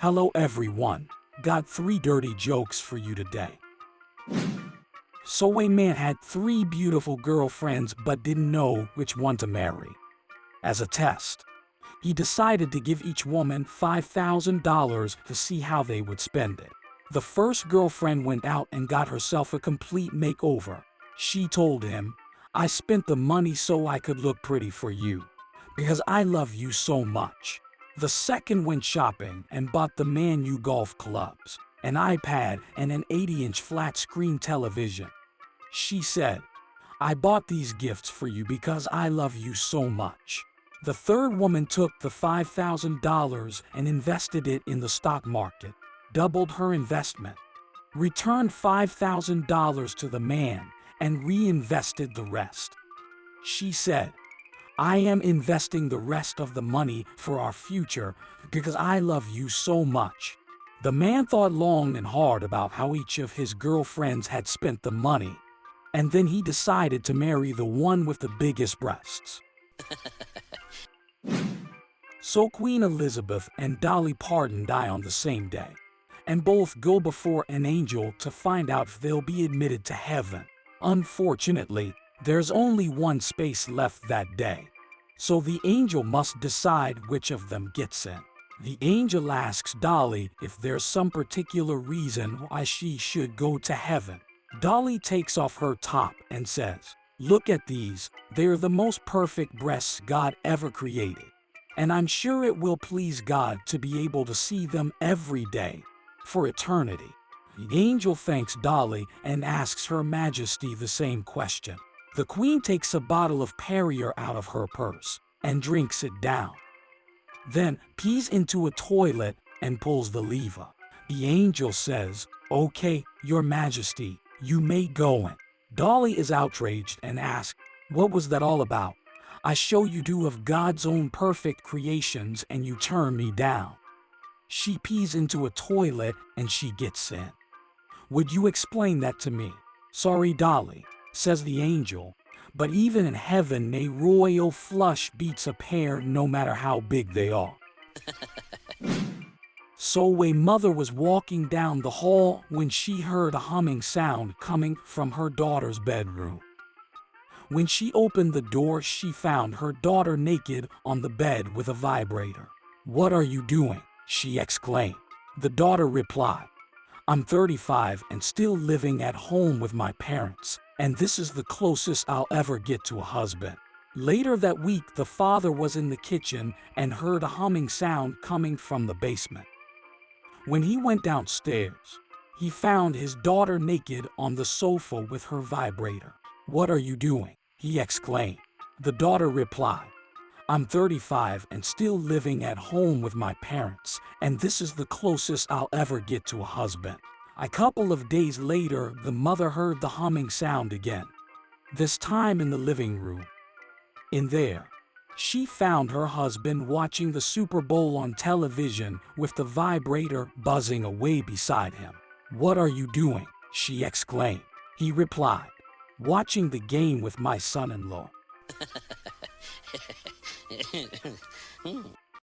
Hello everyone. Got 3 dirty jokes for you today. So a man had 3 beautiful girlfriends but didn't know which one to marry. As a test, he decided to give each woman $5,000 to see how they would spend it. The first girlfriend went out and got herself a complete makeover. She told him, "I spent the money so I could look pretty for you, because I love you so much." The second went shopping and bought the man new golf clubs, an iPad, and an 80-inch flat-screen television. She said, "I bought these gifts for you because I love you so much." The third woman took the $5,000 and invested it in the stock market, doubled her investment, returned $5,000 to the man, and reinvested the rest. She said, "I am investing the rest of the money for our future because I love you so much." The man thought long and hard about how each of his girlfriends had spent the money, and then he decided to marry the one with the biggest breasts. So Queen Elizabeth and Dolly Parton die on the same day, and both go before an angel to find out if they'll be admitted to heaven. Unfortunately, there's only one space left that day, so the angel must decide which of them gets in. The angel asks Dolly if there's some particular reason why she should go to heaven. Dolly takes off her top and says, "Look at these, they're the most perfect breasts God ever created, and I'm sure it will please God to be able to see them every day, for eternity." The angel thanks Dolly and asks Her Majesty the same question. The queen takes a bottle of Perrier out of her purse and drinks it down, then pees into a toilet and pulls the lever. The angel says, "Okay, Your Majesty, you may go in." Dolly is outraged and asks, "What was that all about? I show you 2 of God's own perfect creations and you turn me down." She pees into a toilet and she gets in. "Would you explain that to me?" "Sorry, Dolly," says the angel, "but even in heaven a royal flush beats a pair no matter how big they are." So a mother was walking down the hall when she heard a humming sound coming from her daughter's bedroom. When she opened the door, she found her daughter naked on the bed with a vibrator. "What are you doing?" she exclaimed. The daughter replied, "I'm 35 and still living at home with my parents, and this is the closest I'll ever get to a husband." Later that week, the father was in the kitchen and heard a humming sound coming from the basement. When he went downstairs, he found his daughter naked on the sofa with her vibrator. "What are you doing?" he exclaimed. The daughter replied, "I'm 35 and still living at home with my parents, and this is the closest I'll ever get to a husband." A couple of days later, the mother heard the humming sound again, this time in the living room. In there, she found her husband watching the Super Bowl on television with the vibrator buzzing away beside him. "What are you doing?" she exclaimed. He replied, "Watching the game with my son-in-law."